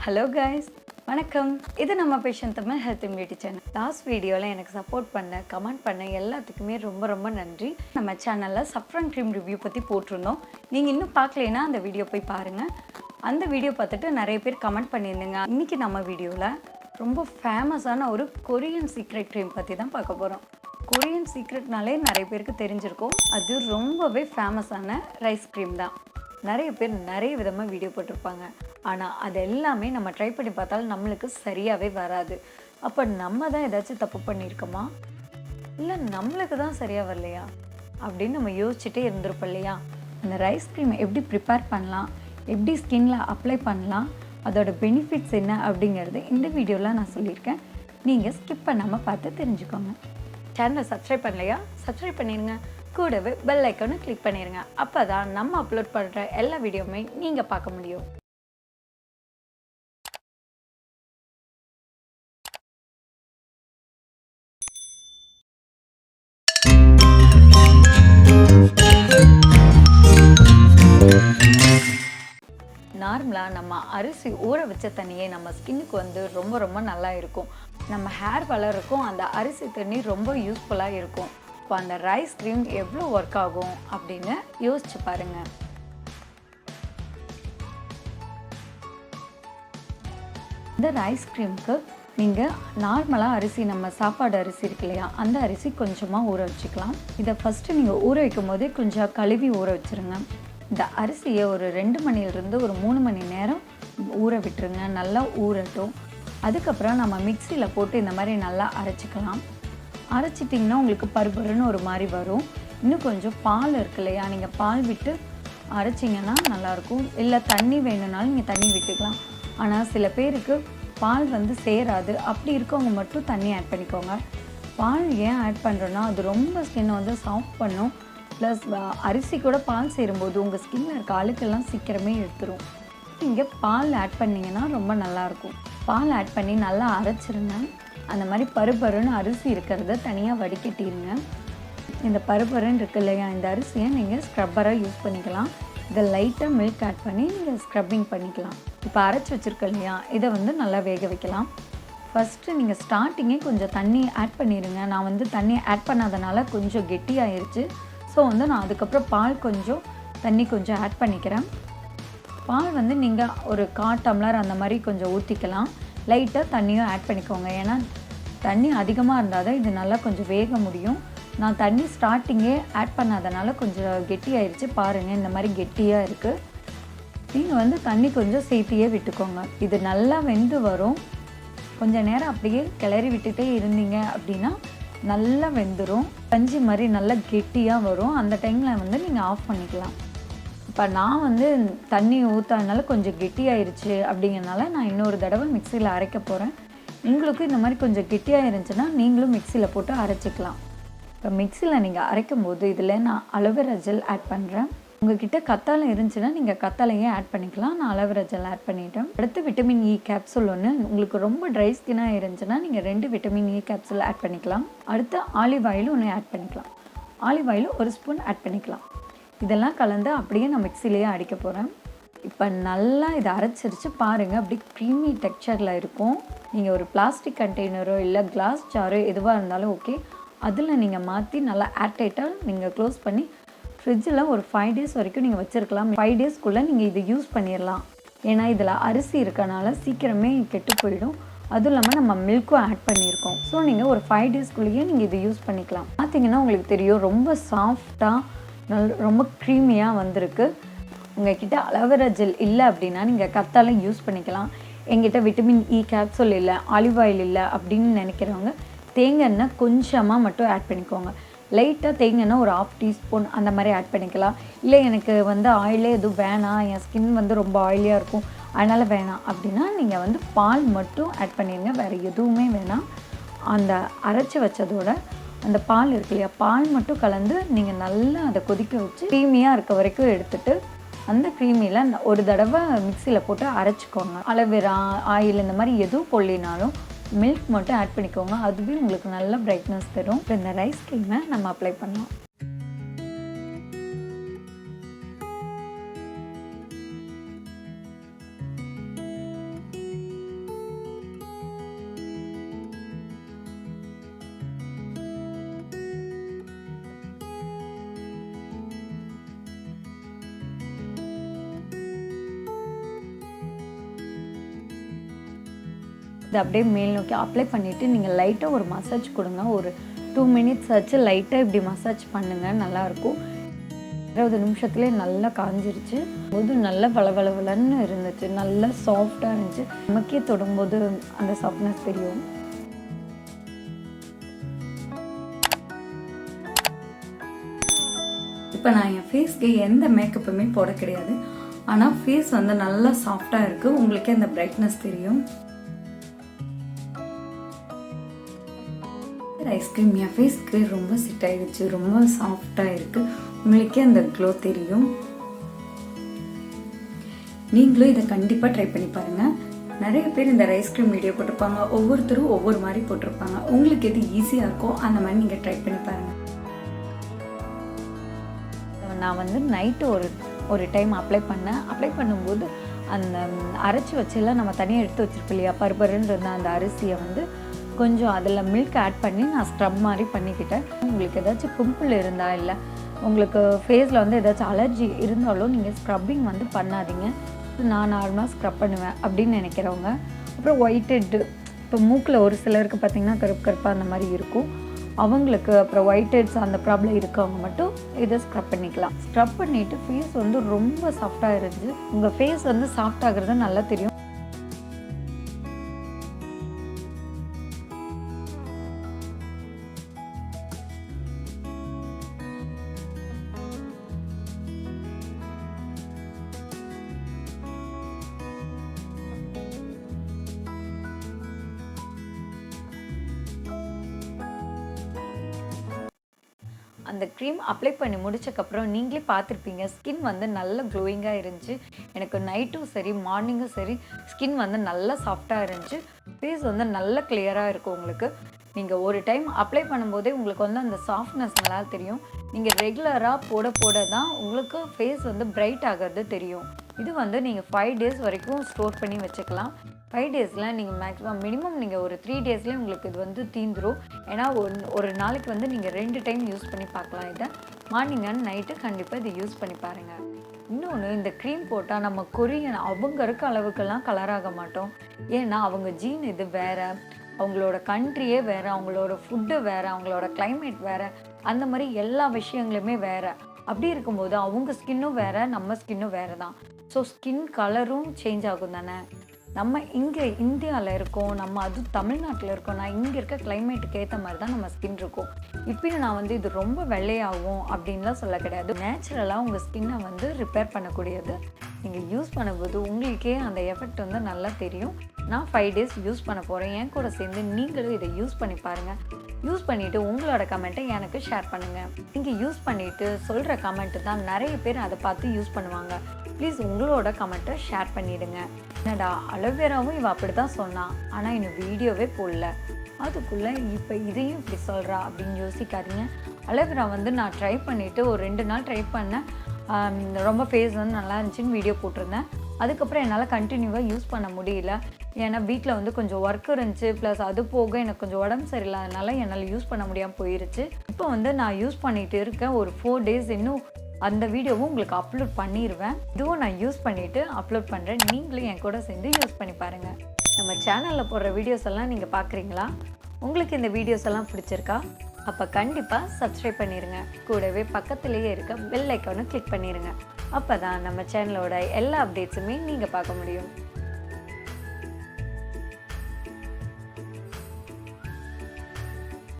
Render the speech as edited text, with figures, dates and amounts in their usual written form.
Hello guys, வணக்கம். இது நம்ம fashion Tamil health and beauty channel. Last வீடியோவில் எனக்கு சப்போர்ட் பண்ண கமெண்ட் பண்ண எல்லாத்துக்குமே ரொம்ப ரொம்ப நன்றி. நம்ம சேனலில் சஃப்ரான் க்ரீம் ரிவ்யூ பற்றி போட்டிருந்தோம். நீங்கள் இன்னும் பார்க்கலைன்னா அந்த வீடியோ போய் பாருங்கள். அந்த வீடியோ பார்த்துட்டு நிறைய பேர் கமெண்ட் பண்ணியிருந்தீங்க. இன்றைக்கி நம்ம வீடியோவில் ரொம்ப ஃபேமஸான ஒரு கொரியன் சீக்ரெட் க்ரீம் பற்றி தான் பார்க்க போகிறோம். கொரியன் சீக்ரெட்னாலே நிறைய பேருக்கு தெரிஞ்சிருக்கும். அது ரொம்பவே ஃபேமஸான ரைஸ் க்ரீம் தான். நிறைய பேர் நிறைய விதமாக வீடியோ போட்டிருப்பாங்க. ஆனால் அது எல்லாமே நம்ம ட்ரை பண்ணி பார்த்தாலும் நம்மளுக்கு சரியாகவே வராது. அப்போ நம்ம தான் ஏதாச்சும் தப்பு பண்ணியிருக்கோமா, இல்லை நம்மளுக்கு தான் சரியாக வரலையா அப்படின்னு நம்ம யோசிச்சுட்டே இருந்திருப்போம் இல்லையா? அந்த ரைஸ் க்ரீம் எப்படி ப்ரிப்பேர் பண்ணலாம், எப்படி ஸ்கின்ல அப்ளை பண்ணலாம், அதோட பெனிஃபிட்ஸ் என்ன அப்படிங்கிறது இந்த வீடியோவில் நான் சொல்லியிருக்கேன். நீங்கள் ஸ்கிப் பண்ணாமல் பார்த்து தெரிஞ்சுக்கோங்க. சேனலை சப்ஸ்கிரைப் பண்ணலையா? சப்ஸ்கிரைப் பண்ணிடுங்க. கூடவே பெல் ஐக்கானை கிளிக் பண்ணிடுங்க. அப்போ தான் நம்ம அப்லோட் பண்ணுற எல்லா வீடியோவுமே நீங்கள் பார்க்க முடியும். நார்மலாக நம்ம அரிசி ஊற வச்ச தண்ணியே நம்ம ஸ்கின்னுக்கு வந்து ரொம்ப ரொம்ப நல்லா இருக்கும். நம்ம ஹேர் வளருக்கும் அந்த அரிசி தண்ணி ரொம்ப யூஸ்ஃபுல்லாக இருக்கும். இப்போ அந்த ரைஸ் க்ரீம் எவ்வளோ ஒர்க் ஆகும் அப்படின்னு யோசிச்சு பாருங்கள். இந்த ரைஸ் க்ரீமுக்கு நீங்கள் நார்மலாக அரிசி, நம்ம சாப்பாடு அரிசி இருக்கு இல்லையா, அந்த அரிசி கொஞ்சமாக ஊற வச்சுக்கலாம். இதை ஃபஸ்ட்டு நீங்கள் ஊற வைக்கும் போதே கொஞ்சம் கழுவி ஊற வச்சுருங்க. இந்த அரிசியை ஒரு 2 மணிலிருந்து ஒரு 3 மணி நேரம் ஊற விட்டுருங்க. நல்லா ஊறட்டும். அதுக்கப்புறம் நம்ம மிக்சியில் போட்டு இந்த மாதிரி நல்லா அரைச்சிக்கலாம். அரைச்சிட்டிங்கன்னா உங்களுக்கு பருபருன்னு ஒரு மாதிரி வரும். இன்னும் கொஞ்சம் பால் இருக்கு இல்லையா, நீங்கள் பால் விட்டு அரைச்சிங்கன்னா நல்லாயிருக்கும். இல்லை தண்ணி வேணும்னாலும் நீங்கள் தண்ணி விட்டுக்கலாம். ஆனால் சில பேருக்கு பால் வந்து சேராது. அப்படி இருக்கவங்க மட்டும் தண்ணி ஆட் பண்ணிக்கோங்க. பால் ஏன் ஆட் பண்ணுறோன்னா, அது ரொம்ப ஸ்கின்னை வந்து சாஃப்ட் பண்ணும். ப்ளஸ் அரிசி கூட பால் சேரும்போது உங்கள் ஸ்கின்னில் இருக்க அழுக்கெல்லாம் சீக்கிரமே எடுத்துரும். நீங்கள் பால் ஆட் பண்ணிங்கன்னா ரொம்ப நல்லாயிருக்கும். பால் ஆட் பண்ணி நல்லா அரைச்சிருங்க. அந்த மாதிரி பருப்பருன்னு அரிசி இருக்கிறத தனியாக வடிகட்டிடுங்க. இந்த பருப்பருன்னு இருக்கு இல்லையா, இந்த அரிசியை நீங்கள் ஸ்க்ரப்பராக யூஸ் பண்ணிக்கலாம். இதை லைட்டாக மில்க் ஆட் பண்ணி நீங்கள் ஸ்க்ரப்பிங் பண்ணிக்கலாம். இப்போ அரைச்சி வச்சுருக்க இல்லையா, இதை வந்து நல்லா வேக வைக்கலாம். ஃபஸ்ட்டு நீங்கள் ஸ்டார்டிங்கே கொஞ்சம் தண்ணி ஆட் பண்ணிடுங்க. நான் வந்து தண்ணி ஆட் பண்ணாதனால கொஞ்சம் கெட்டியாயிருச்சு. ஸோ வந்து நான் அதுக்கப்புறம் பால் தண்ணி கொஞ்சம் ஆட் பண்ணிக்கிறேன். பால் வந்து நீங்கள் ஒரு 1/4 டம்ளர் அந்த மாதிரி கொஞ்சம் ஊற்றிக்கலாம். லைட்டாக தண்ணியும் ஆட் பண்ணிக்கோங்க. ஏன்னா தண்ணி அதிகமாக இருந்தால் தான் இது நல்லா கொஞ்சம் வேக முடியும். நான் தண்ணி ஸ்டார்டிங்கே ஆட் பண்ணாதனால கொஞ்சம் கெட்டியாயிருச்சு. பாருங்கள், இந்த மாதிரி கெட்டியாக இருக்குது. நீங்கள் வந்து தண்ணி கொஞ்சம் சேர்த்தியே விட்டுக்கோங்க. இது நல்லா வெந்து வரும். கொஞ்சம் நேரம் அப்படியே கிளறி விட்டுட்டே இருந்தீங்க அப்படின்னா நல்லா வெந்துடும். கஞ்சி மாதிரி நல்லா கெட்டியாக வரும். அந்த டைமில் வந்து நீங்கள் ஆஃப் பண்ணிக்கலாம். இப்போ நான் வந்து தண்ணி ஊற்றாதனால கொஞ்சம் கெட்டியாயிருச்சு அப்படிங்கிறனால நான் இன்னொரு தடவை மிக்சியில் அரைக்க போகிறேன். உங்களுக்கு இந்த மாதிரி கொஞ்சம் கெட்டியாக இருந்துச்சுன்னா நீங்களும் மிக்சியில் போட்டு அரைச்சிக்கலாம். இப்போ மிக்சியில் நீங்கள் அரைக்கும் போது இதில் நான் அலோவேரா ஜெல் ஆட் பண்ணுறேன். உங்கள்கிட்ட கத்தாழை இருந்துச்சுன்னா நீங்கள் கத்தாழையே ஆட் பண்ணிக்கலாம். நான் அலோவேரா ஜெல் ஆட் பண்ணிட்டேன். அடுத்து விட்டமின் இ கேப்சூல் ஒன்று. உங்களுக்கு ரொம்ப ட்ரை ஸ்கின்னாக இருந்துச்சுன்னா நீங்கள் 2 விட்டமின் இ கேப்சூல் ஆட் பண்ணிக்கலாம். அடுத்து ஆலிவ் ஆயில் ஒன்று ஆட் பண்ணிக்கலாம். ஆலிவ் ஆயில் 1 ஸ்பூன் ஆட் பண்ணிக்கலாம். இதெல்லாம் கலந்து அப்படியே நான் மிக்சிலேயே அடிக்க போகிறேன். இப்போ நல்லா இதை அரைச்சிருச்சு பாருங்கள். அப்படி க்ரீமி டெக்ஸ்சரில் இருக்கும். நீங்கள் ஒரு பிளாஸ்டிக் கண்டெய்னரோ இல்லை கிளாஸ் ஜாரோ எதுவாக இருந்தாலும் ஓகே, அதில் நீங்கள் மாற்றி நல்லா ஏர்டைட்டாக நீங்கள் க்ளோஸ் பண்ணி ஃப்ரிட்ஜில் ஒரு 5 டேஸ் வரைக்கும் நீங்கள் வச்சுருக்கலாம். 5 டேஸ்க்குள்ளே நீங்கள் இதை யூஸ் பண்ணிடலாம். ஏன்னா இதில் அரிசி இருக்கனால சீக்கிரமே கெட்டு போயிடும். அதுவும் இல்லாமல் நம்ம மில்க்கும் ஆட் பண்ணியிருக்கோம். ஸோ நீங்கள் ஒரு 5 டேஸ்க்குள்ளேயே நீங்கள் இதை யூஸ் பண்ணிக்கலாம். பார்த்தீங்கன்னா உங்களுக்கு தெரியும், ரொம்ப சாஃப்டாக ரொம்ப க்ரீமியாக வந்திருக்கு. உங்கள்கிட்ட அலோவேரா ஜெல் இல்லை அப்படின்னா நீங்கள் கத்தாழை யூஸ் பண்ணிக்கலாம். எங்கிட்ட விட்டமின் இ கேப்சூல் இல்லை, ஆலிவ் ஆயில் இல்லை அப்படின்னு நினைக்கிறவங்க தேங்காய் எண்ணெய் கொஞ்சமாக மட்டும் ஆட் பண்ணிக்கோங்க. லைட்டாக தேங்காய் எண்ணெய் ஒரு 1/2 டீஸ்பூன் அந்த மாதிரி ஆட் பண்ணிக்கலாம். இல்லை எனக்கு வந்து ஆயிலே எதுவும் வேணாம், என் ஸ்கின் வந்து ரொம்ப ஆயிலியாக இருக்கும் அதனால் வேணாம் அப்படின்னா நீங்கள் வந்து பால் மட்டும் ஆட் பண்ணிடுங்க. வேறு எதுவுமே வேணாம். அந்த அரைச்சி வச்சதோட அந்த பால் இருக்கு இல்லையா, பால் மட்டும் கலந்து நீங்கள் நல்லா அதை கொதிக்க வச்சு க்ரீமியாக இருக்க வரைக்கும் எடுத்துகிட்டு அந்த க்ரீமியில் ஒரு தடவை மிக்சியில் போட்டு அரைச்சிக்கோங்க. அலோவேரா ஆயில் இந்த மாதிரி எதுவும் கொல்லினாலும் மில்க் மட்டும் ஆட் பண்ணிக்கோங்க. அதுவே உங்களுக்கு நல்ல பிரைட்னஸ் தரும். இப்போ இந்த ரைஸ் க்ரீமை நம்ம அப்ளை பண்ணலாம். இதை அப்படியே மேல் நோக்கி அப்ளை பண்ணிவிட்டு நீங்கள் லைட்டாக ஒரு மசாஜ் கொடுங்க. ஒரு 2 மினிட்ஸ் ஆச்சு லைட்டாக இப்படி மசாஜ் பண்ணுங்கள், நல்லாயிருக்கும். 20 நிமிஷத்துலேயே நல்லா காஞ்சிருச்சு. போது நல்லா வளவளவலன்னு இருந்துச்சு, நல்லா சாஃப்டாக இருந்துச்சு. நமக்கே தொடும்போது அந்த சாஃப்ட்னஸ் தெரியும். இப்போ நான் என் ஃபேஸ்க்கு எந்த மேக்கப்புமே போட கிடையாது. ஆனால் ஃபேஸ் வந்து நல்லா சாஃப்டாக இருக்குது. உங்களுக்கே அந்த பிரைட்னஸ் தெரியும். ஐஸ்கிரீம் என் ஃபேஸ்க்கு ரொம்ப செட் ஆகிடுச்சு, ரொம்ப சாஃப்டாக இருக்குது. உங்களுக்கே அந்த க்ளோ தெரியும். நீங்களும் இதை கண்டிப்பாக ட்ரை பண்ணி பாருங்கள். நிறைய பேர் இந்த ஐஸ்கிரீம் வீடியோ போட்டிருப்பாங்க, ஒவ்வொருத்தரும் ஒவ்வொரு மாதிரி போட்டிருப்பாங்க. உங்களுக்கு எது ஈஸியாக இருக்கோ அந்த மாதிரி நீங்கள் ட்ரை பண்ணி பாருங்கள். நான் வந்து நைட்டு ஒரு டைம் அப்ளை பண்ணும்போது அந்த அரைச்சி வச்செல்லாம் நம்ம தனியாக எடுத்து வச்சுருப்போம் இல்லையா, பருப்பருன்னு இருந்த அந்த அரிசியை வந்து கொஞ்சம் அதில் மில்க் ஆட் பண்ணி நான் ஸ்க்ரப் மாதிரி பண்ணிக்கிட்டேன். உங்களுக்கு ஏதாச்சும் பிம்பிள் இருந்தால், இல்லை உங்களுக்கு ஃபேஸில் வந்து ஏதாச்சும் அலர்ஜி இருந்தாலும் நீங்கள் ஸ்க்ரப்பிங் வந்து பண்ணாதீங்க. நான் நார்மலாக ஸ்க்ரப் பண்ணுவேன் அப்படின்னு நினைக்கிறவங்க. அப்புறம் ஒயிட் ஹெட்டு, இப்போ மூக்கில் ஒரு சிலருக்கு பார்த்திங்கன்னா கருப்பு கருப்பாக அந்த மாதிரி இருக்கும், அவங்களுக்கு அப்புறம் ஒயிட் ஹெட்ஸ் அந்த ப்ராப்ளம் இருக்கவங்க மட்டும் இதை ஸ்க்ரப் பண்ணிக்கலாம். ஸ்க்ரப் பண்ணிவிட்டு ஃபேஸ் வந்து ரொம்ப சாஃப்டாக இருந்துச்சு. உங்கள் ஃபேஸ் வந்து சாஃப்ட் ஆகுறது நல்லா தெரியும். அந்த க்ரீம் அப்ளை பண்ணி முடிச்சக்கப்புறம் நீங்களே பார்த்துருப்பீங்க, ஸ்கின் வந்து நல்ல க்ளோயிங்காக இருந்துச்சு. எனக்கு நைட்டும் சரி மார்னிங்கும் சரி ஸ்கின் வந்து நல்லா சாஃப்டாக இருந்துச்சு. ஃபேஸ் வந்து நல்ல கிளியராக இருக்கும். உங்களுக்கு நீங்கள் ஒரு டைம் அப்ளை பண்ணும்போதே உங்களுக்கு வந்து அந்த சாஃப்ட்னஸ் நல்லா தெரியும். நீங்கள் ரெகுலராக போட தான் உங்களுக்கு ஃபேஸ் வந்து பிரைட் ஆகிறது தெரியும். இது வந்து நீங்கள் 5 டேஸ் வரைக்கும் ஸ்டோர் பண்ணி வச்சுக்கலாம். 5 டேஸில் நீங்கள் மேக்ஸிமம் மினிமம் நீங்கள் ஒரு 3 டேஸ்லேயே உங்களுக்கு இது வந்து தீந்துடும். ஏன்னா ஒரு நாளைக்கு வந்து நீங்கள் 2 டைம் யூஸ் பண்ணி பார்க்கலாம். இதை மார்னிங் அண்ட் நைட்டு கண்டிப்பாக இதை யூஸ் பண்ணி பாருங்கள். இன்னொன்று, இந்த க்ரீம் போட்டால் நம்ம கொரியன் அவங்க இருக்க அளவுக்கெல்லாம் கலராக மாட்டோம். ஏன்னா அவங்க ஜீன் இது வேறு, அவங்களோட கண்ட்ரியே வேறு, அவங்களோட ஃபுட்டு வேறு, அவங்களோட கிளைமேட் வேறு, அந்த மாதிரி எல்லா விஷயங்களுமே வேறு. அப்படி இருக்கும்போது அவங்க ஸ்கின்னும் வேறு, நம்ம ஸ்கின்னும் வேறு தான். ஸோ ஸ்கின் கலரும் சேஞ்ச் ஆகும் தானே. நம்ம இங்கே இந்தியாவில் இருக்கோம், நம்ம அதுவும் தமிழ்நாட்டில் இருக்கோம். நான் இங்கே இருக்க கிளைமேட்டுக்கு ஏற்ற மாதிரி தான் நம்ம ஸ்கின் இருக்கும். இப்பயும் நான் வந்து இது ரொம்ப வெள்ளையாகும் அப்படின்லாம் சொல்ல கிடையாது. நேச்சுரலாக உங்கள் ஸ்கின்னை வந்து ரிப்பேர் பண்ணக்கூடியது. நீங்கள் யூஸ் பண்ணும்போது உங்களுக்கே அந்த எஃபெக்ட் வந்து நல்லா தெரியும். நான் 5 டேஸ் யூஸ் பண்ண போகிறேன். என் கூட சேர்ந்து நீங்களும் இதை யூஸ் பண்ணி பாருங்கள். யூஸ் பண்ணிவிட்டு உங்களோட கமெண்ட்டை எனக்கு ஷேர் பண்ணுங்கள். நீங்கள் யூஸ் பண்ணிவிட்டு சொல்கிற கமெண்ட்டு தான் நிறைய பேர் அதை பார்த்து யூஸ் பண்ணுவாங்க. ப்ளீஸ் உங்களோட கமெண்ட்டை ஷேர் பண்ணிவிடுங்க. என்னடா அலோவேராவும் இவ அப்படி தான் சொன்னான், ஆனால் இன்னும் வீடியோவே போடல, அதுக்குள்ளே இப்போ இதையும் இப்படி சொல்கிறா அப்படின்னு யோசிக்காதீங்க. அலோவேரா வந்து நான் ட்ரை பண்ணிவிட்டு ஒரு 2 நாள் ட்ரை பண்ணேன். ரொம்ப ஃபேஸ் வந்து நல்லா இருந்துச்சுன்னு வீடியோ போட்டிருந்தேன். அதுக்கப்புறம் என்னால் கண்டினியூவாக யூஸ் பண்ண முடியல. ஏன்னா வீட்டில் வந்து கொஞ்சம் ஒர்க் இருந்துச்சு, ப்ளஸ் அது போக எனக்கு கொஞ்சம் உடம்பு சரியில்லாதனால என்னால் யூஸ் பண்ண முடியாமல் போயிருச்சு. இப்போ வந்து நான் யூஸ் பண்ணிகிட்டு இருக்கேன். ஒரு 4 டேஸ் இன்னும் அந்த வீடியோவும் உங்களுக்கு அப்லோட் பண்ணிடுவேன். இதுவும் நான் யூஸ் பண்ணிவிட்டு அப்லோட் பண்ணுறேன். நீங்களும் என் கூட சேர்ந்து யூஸ் பண்ணி பாருங்கள். நம்ம சேனலில் போடுற வீடியோஸ் எல்லாம் நீங்கள் பார்க்குறீங்களா? உங்களுக்கு இந்த வீடியோஸ் எல்லாம் பிடிச்சிருக்கா? அப்போ கண்டிப்பாக சப்ஸ்கிரைப் பண்ணிடுங்க. கூடவே பக்கத்துலேயே இருக்க பெல் ஐக்கானை கிளிக் பண்ணிடுங்க. அப்போ தான் நம்ம சேனலோட எல்லா அப்டேட்ஸுமே நீங்கள் பார்க்க முடியும்.